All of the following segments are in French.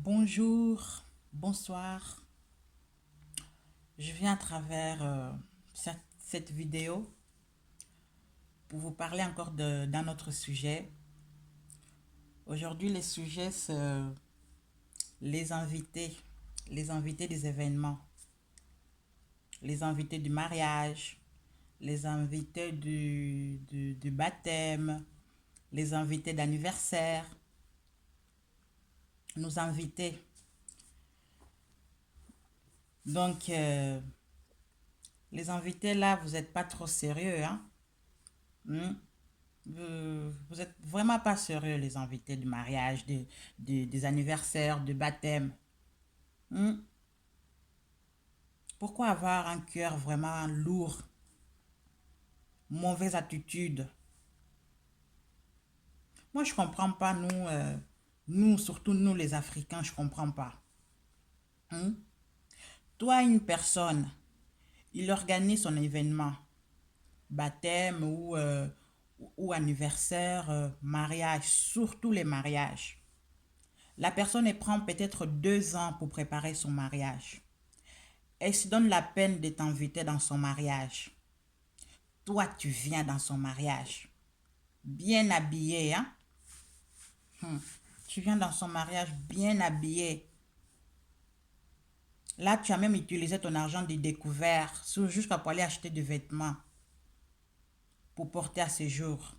Bonjour, bonsoir. Je viens à travers cette vidéo pour vous parler encore d'un autre sujet. Aujourd'hui, les sujets, c'est les invités des événements, les invités du mariage, les invités du baptême, les invités d'anniversaire, nos invités. Donc, les invités là, vous n'êtes pas trop sérieux, hein? Hmm? Vous êtes vraiment pas sérieux, les invités du mariage, des anniversaires, du baptême. Hmm? Pourquoi avoir un cœur vraiment lourd, mauvaise attitude? Moi, je comprends pas, nous, surtout nous les Africains, je comprends pas. Hmm? Toi, une personne, il organise son événement, baptême ou anniversaire, mariage, surtout les mariages. La personne elle prend peut-être 2 ans pour préparer son mariage. Elle se donne la peine de t'inviter dans son mariage. Toi, tu viens dans son mariage. Bien habillé, hein? Tu viens dans son mariage bien habillé. Là, tu as même utilisé ton argent de découvert jusqu'à pour aller acheter des vêtements pour porter à ce jour.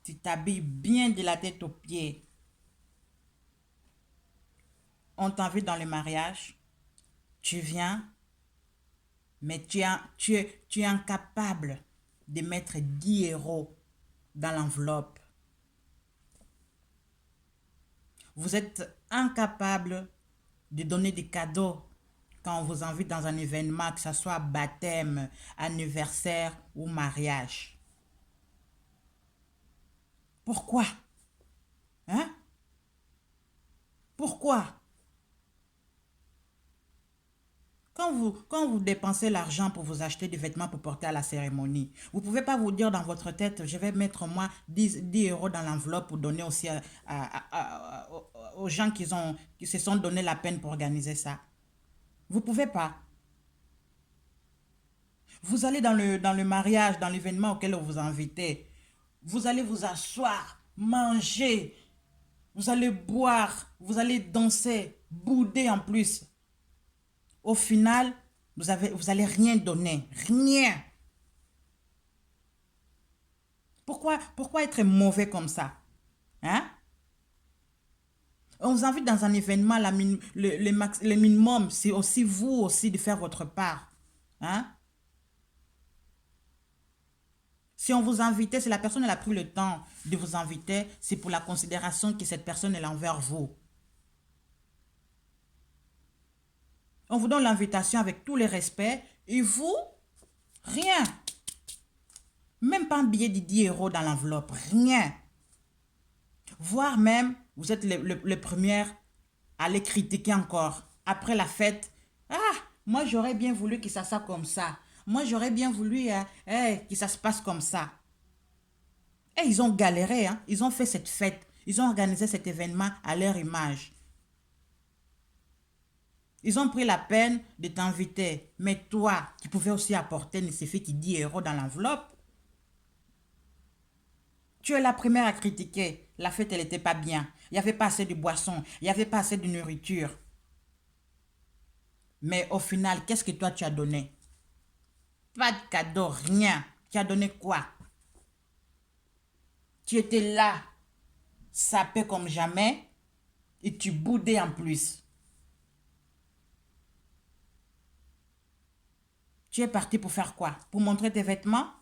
Tu t'habilles bien de la tête aux pieds. On t'invite dans le mariage. Tu viens, mais tu es incapable de mettre 10 euros dans l'enveloppe. Vous êtes incapable de donner des cadeaux quand on vous invite dans un événement, que ce soit baptême, anniversaire ou mariage. Pourquoi? Hein? Pourquoi? Quand vous dépensez l'argent pour vous acheter des vêtements pour porter à la cérémonie, vous ne pouvez pas vous dire dans votre tête, je vais mettre moi 10 euros dans l'enveloppe pour donner aussi aux gens qui se sont donné la peine pour organiser ça. Vous ne pouvez pas. Vous allez dans le mariage, dans l'événement auquel on vous a invité. Vous allez vous asseoir, manger, vous allez boire, vous allez danser, bouder en plus. Au final, vous allez rien donner. Rien. Pourquoi être mauvais comme ça? Hein? On vous invite dans un événement, le minimum, c'est aussi vous aussi de faire votre part. Hein? Si on vous invitait, si la personne elle a pris le temps de vous inviter, c'est pour la considération que cette personne est envers vous. On vous donne l'invitation avec tous les respects et vous, rien. Même pas un billet de 10 euros dans l'enveloppe, rien. Voire même, vous êtes le premier à les critiquer encore. Après la fête, ah, moi j'aurais bien voulu que ça soit comme ça. Moi j'aurais bien voulu que ça se passe comme ça. Et ils ont galéré, hein. Ils ont fait cette fête. Ils ont organisé cet événement à leur image. Ils ont pris la peine de t'inviter. Mais toi, qui pouvais aussi apporter ne suffit que 10 euros dans l'enveloppe, tu es la première à critiquer. La fête, elle n'était pas bien. Il n'y avait pas assez de boissons. Il n'y avait pas assez de nourriture. Mais au final, qu'est-ce que toi tu as donné? Pas de cadeau, rien. Tu as donné quoi? Tu étais là, sapé comme jamais, et tu boudais en plus. Tu es parti pour faire quoi? Pour montrer tes vêtements?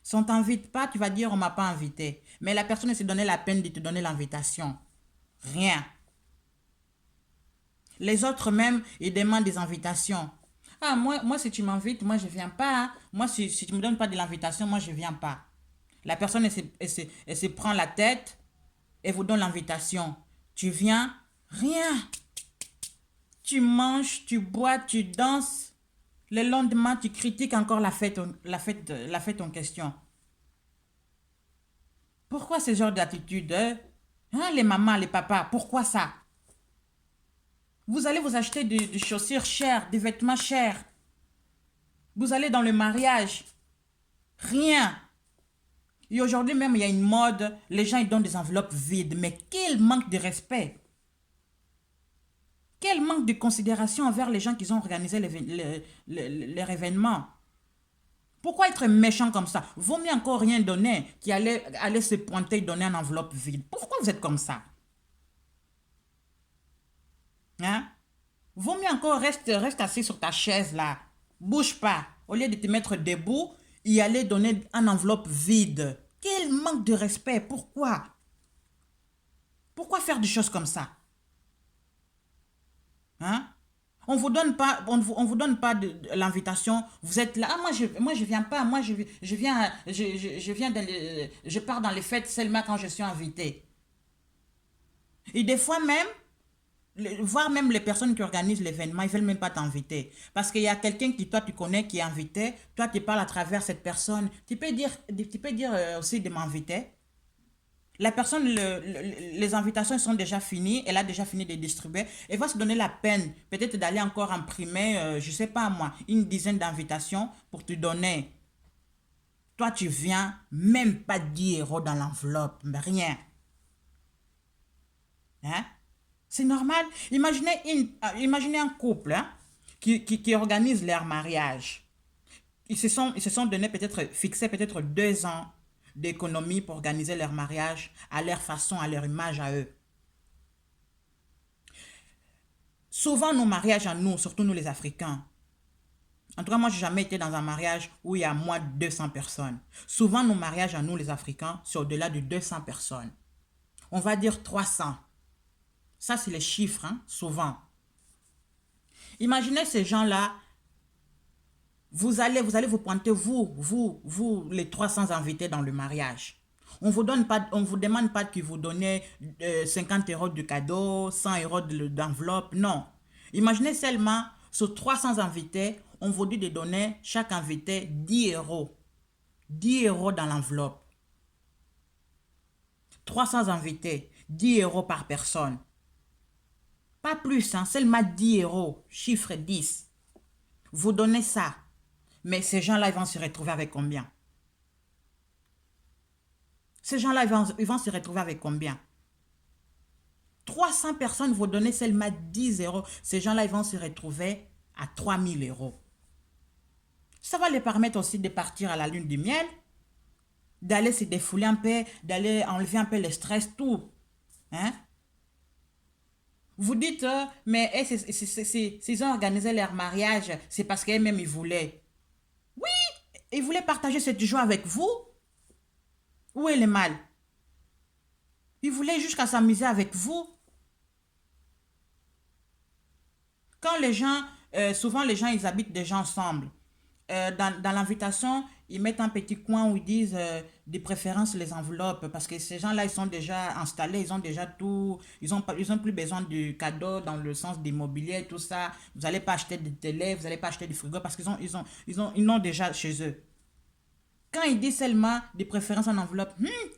Si on ne t'invite pas, tu vas dire on ne m'a pas invité. Mais la personne s'est donné la peine de te donner l'invitation. Rien. Les autres même, ils demandent des invitations. Ah, moi si tu m'invites, moi je ne viens pas, hein. Moi, si tu ne me donnes pas de l'invitation, moi je ne viens pas. La personne, elle se prend la tête et vous donne l'invitation. Tu viens, rien. Tu manges, tu bois, tu danses. Le lendemain, tu critiques encore la fête en question. Pourquoi ce genre d'attitude, hein? Hein, les mamans, les papas, pourquoi ça? Vous allez vous acheter des chaussures chères, des vêtements chers. Vous allez dans le mariage. Rien. Et aujourd'hui même, il y a une mode, les gens ils donnent des enveloppes vides. Mais quel manque de respect. Quel manque de considération envers les gens qui ont organisé leur événement. Pourquoi être méchant comme ça? Vaut mieux encore rien donner qui aller se pointer et donner une enveloppe vide. Pourquoi vous êtes comme ça? Hein? Vaut mieux encore reste assis sur ta chaise là. Bouge pas. Au lieu de te mettre debout, y aller donner une enveloppe vide. Quel manque de respect. Pourquoi? Pourquoi faire des choses comme ça? Hein? On vous donne pas l'invitation. Vous êtes là. Ah, moi je viens pas. Moi je viens je pars dans les fêtes seulement quand je suis invité. Et des fois même, voire même les personnes qui organisent l'événement, ils veulent même pas t'inviter. Parce qu'il y a quelqu'un qui, toi, tu connais, qui est invité. Toi, tu parles à travers cette personne. Tu peux dire aussi de m'inviter. La personne, les invitations sont déjà finies. Elle a déjà fini de distribuer. Elle va se donner la peine, peut-être d'aller encore imprimer, je sais pas moi, une dizaine d'invitations pour te donner. Toi, tu viens, même pas 10 euros dans l'enveloppe, mais rien. Hein? C'est normal. Imaginez un couple hein, qui organise leur mariage. Ils se sont donné peut-être, fixé peut-être 2 ans d'économie pour organiser leur mariage à leur façon, à leur image, à eux. Souvent, nos mariages à nous, surtout nous les Africains, en tout cas, moi, j'ai jamais été dans un mariage où il y a moins de 200 personnes. Souvent, nos mariages à nous, les Africains, c'est au-delà de 200 personnes. On va dire 300. Ça, c'est les chiffres, hein, souvent. Imaginez ces gens-là, vous allez vous pointer, vous, les 300 invités dans le mariage. On vous demande pas que vous donnez 50 euros de cadeau, 100 euros d'enveloppe, non. Imaginez seulement, sur 300 invités, on vous dit de donner chaque invité 10 euros. 10 euros dans l'enveloppe. 300 invités, 10 euros par personne. Pas plus, hein, seulement 10 euros, chiffre 10. Vous donnez ça. Mais ces gens-là, ils vont se retrouver avec combien? Ces gens-là, ils vont se retrouver avec combien? 300 personnes, vous donnez seulement 10 euros. Ces gens-là, ils vont se retrouver à 3000 euros. Ça va les permettre aussi de partir à la lune du miel, d'aller se défouler un peu, d'aller enlever un peu le stress, tout. Hein? Vous dites, mais s'ils ont organisé leur mariage, c'est parce qu'eux-mêmes, ils voulaient. Oui, ils voulaient partager cette joie avec vous. Où est le mal? Ils voulaient jusqu'à s'amuser avec vous. Quand les gens, souvent les gens, ils habitent déjà ensemble. Dans l'invitation, ils mettent un petit coin où ils disent de préférence les enveloppes parce que ces gens-là, ils sont déjà installés, ils ont déjà tout, ils ont plus besoin de cadeaux dans le sens d'immobilier, tout ça. Vous n'allez pas acheter de télé, vous n'allez pas acheter de frigo parce ils l'ont déjà chez eux. Quand ils disent seulement de préférence en enveloppe,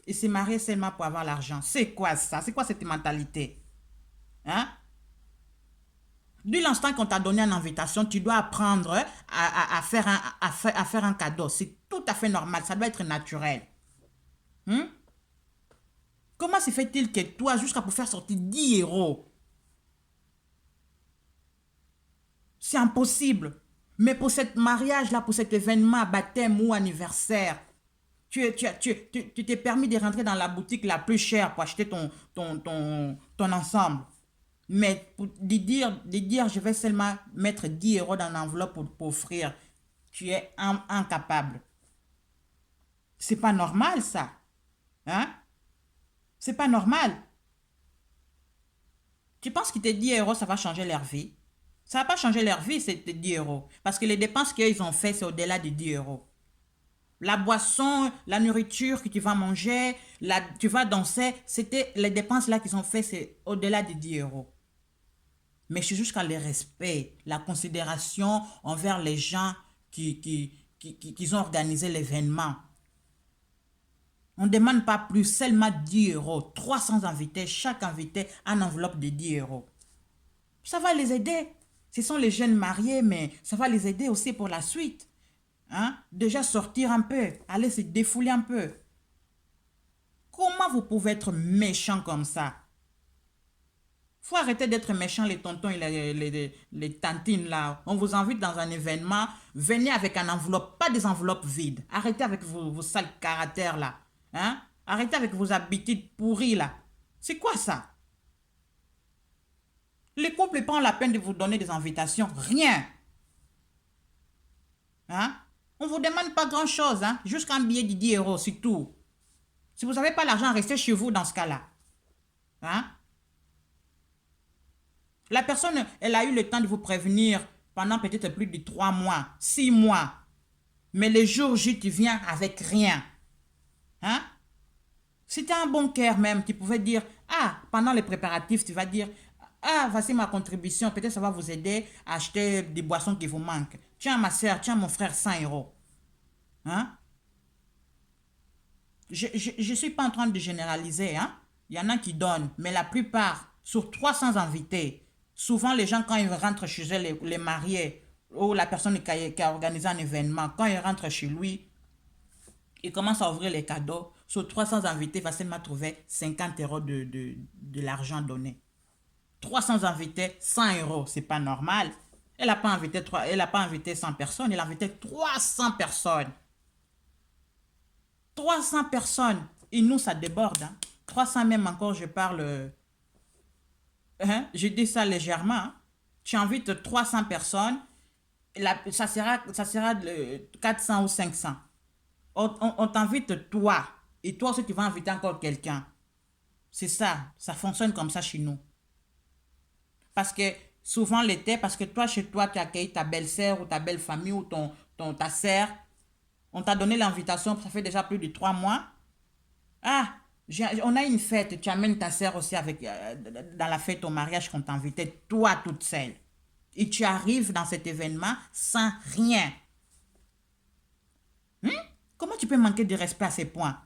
ils se marient seulement pour avoir l'argent. C'est quoi ça? C'est quoi cette mentalité? Hein? Dès l'instant qu'on t'a donné une invitation, tu dois apprendre à faire un cadeau. C'est tout à fait normal. Ça doit être naturel. Hmm? Comment se fait-il que toi, jusqu'à pour faire sortir 10 euros, c'est impossible. Mais pour ce mariage-là, pour cet événement, baptême ou anniversaire, tu t'es permis de rentrer dans la boutique la plus chère pour acheter ton ensemble. Mais de dire, je vais seulement mettre 10 euros dans l'enveloppe pour offrir, tu es incapable. C'est pas normal, ça. Hein? C'est pas normal. Tu penses que tes 10 euros, ça va changer leur vie? Ça va pas changer leur vie, ces 10 euros. Parce que les dépenses qu'ils ont fait, c'est au-delà de 10 euros. La boisson, la nourriture que tu vas manger, tu vas danser, c'était les dépenses là qu'ils ont fait, c'est au-delà de 10 euros. Mais c'est jusqu'à le respect, la considération envers les gens qui ont organisé l'événement. On ne demande pas plus, seulement 10 euros. 300 invités, chaque invité a une enveloppe de 10 euros. Ça va les aider. Ce sont les jeunes mariés, mais ça va les aider aussi pour la suite. Hein? Déjà sortir un peu, aller se défouler un peu. Comment vous pouvez être méchant comme ça? Faut arrêter d'être méchant, les tontons et les tantines là. On vous invite dans un événement, venez avec une enveloppe, pas des enveloppes vides. Arrêtez avec vos sales caractères là. Hein? Arrêtez avec vos habitudes pourries là. C'est quoi ça? Les couples prennent la peine de vous donner des invitations. Rien. Hein? On ne vous demande pas grand chose, hein? Jusqu'à un billet de 10 euros, c'est tout. Si vous n'avez pas l'argent, restez chez vous dans ce cas-là. Hein? La personne, elle a eu le temps de vous prévenir pendant peut-être plus de 3 mois, 6 mois. Mais le jour J, tu viens avec rien. Hein? Si tu as un bon cœur même, tu pouvais dire, ah, pendant les préparatifs, tu vas dire, ah, voici ma contribution, peut-être ça va vous aider à acheter des boissons qui vous manquent. Tiens, ma soeur, tiens, mon frère, 100 euros. Hein? Je ne suis pas en train de généraliser, hein? Il y en a qui donnent, mais la plupart, sur 300 invités, souvent les gens, quand ils rentrent chez eux, les mariés, ou la personne qui a organisé un événement, quand ils rentrent chez lui, ils commencent à ouvrir les cadeaux. Sur 300 invités, facilement trouver 50 euros de l'argent donné. 300 invités, 100 euros, c'est pas normal. Elle n'a pas invité 100 personnes, elle a invité 300 personnes. 300 personnes. Et nous, ça déborde. Hein. 300 même encore, je parle... je dis ça légèrement. Hein. Tu invites 300 personnes, ça sera 400 ou 500. On t'invite toi. Et toi aussi, tu vas inviter encore quelqu'un. C'est ça. Ça fonctionne comme ça chez nous. Parce que souvent l'été, parce que toi, chez toi, tu accueilles ta belle-sœur ou ta belle-famille ou ta sœur. On t'a donné l'invitation, ça fait déjà plus de 3 mois. Ah, on a une fête, tu amènes ta sœur aussi dans la fête au mariage qu'on t'a invité, toi toute seule. Et tu arrives dans cet événement sans rien. Comment tu peux manquer de respect à ces points?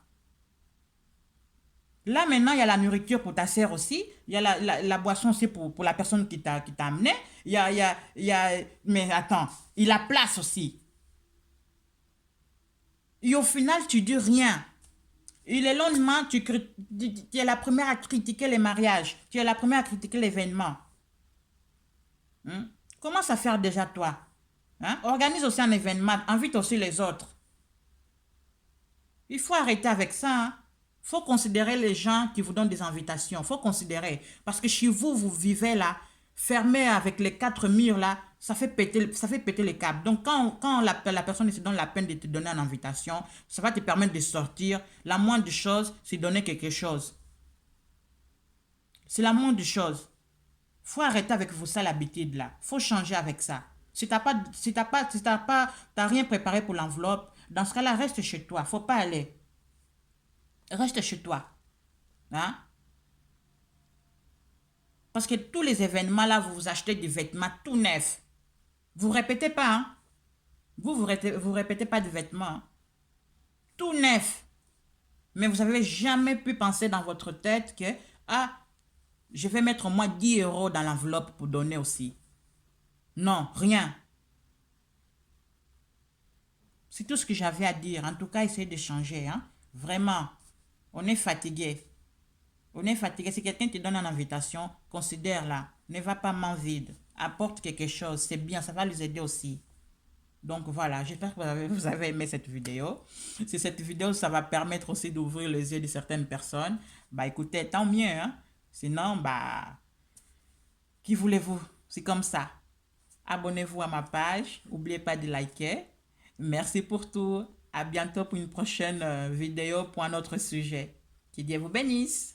Là, maintenant, il y a la nourriture pour ta sœur aussi. Il y a la boisson aussi pour la personne qui t'a amené. Mais attends, il y a la place aussi. Et au final, tu dis rien. Et le lendemain, tu es la première à critiquer les mariages. Tu es la première à critiquer l'événement. Commence à faire déjà toi. Hein? Organise aussi un événement. Invite aussi les autres. Il faut arrêter avec ça. Hein? Faut considérer les gens qui vous donnent des invitations. Faut considérer. Parce que chez vous, vous vivez là, fermé avec les 4 murs là, ça fait péter les câbles. Donc, quand la personne se donne la peine de te donner une invitation, ça va te permettre de sortir. La moindre chose, c'est donner quelque chose. C'est la moindre chose. Faut arrêter avec vos sales habitudes là. Faut changer avec ça. Si t'as rien préparé pour l'enveloppe, dans ce cas-là, reste chez toi. Faut pas aller. Reste chez toi. Hein? Parce que tous les événements là, vous achetez des vêtements tout neufs. Vous répétez pas, hein? Vous répétez pas de vêtements. Hein? Tout neuf. Mais vous n'avez jamais pu penser dans votre tête que, ah, je vais mettre au moins 10 euros dans l'enveloppe pour donner aussi. Non, rien. C'est tout ce que j'avais à dire. En tout cas, essayez de changer. Hein? Vraiment, on est fatigué. On est fatigué. Si quelqu'un te donne une invitation, considère-la. Ne va pas main vide. Apporte quelque chose. C'est bien, ça va les aider aussi. Donc voilà, j'espère que vous avez aimé cette vidéo. Si cette vidéo, ça va permettre aussi d'ouvrir les yeux de certaines personnes, bah écoutez, tant mieux. Hein? Sinon, bah, qui voulez-vous? C'est comme ça. Abonnez-vous à ma page. N'oubliez pas de liker. Merci pour tout. À bientôt pour une prochaine vidéo pour un autre sujet. Que Dieu vous bénisse.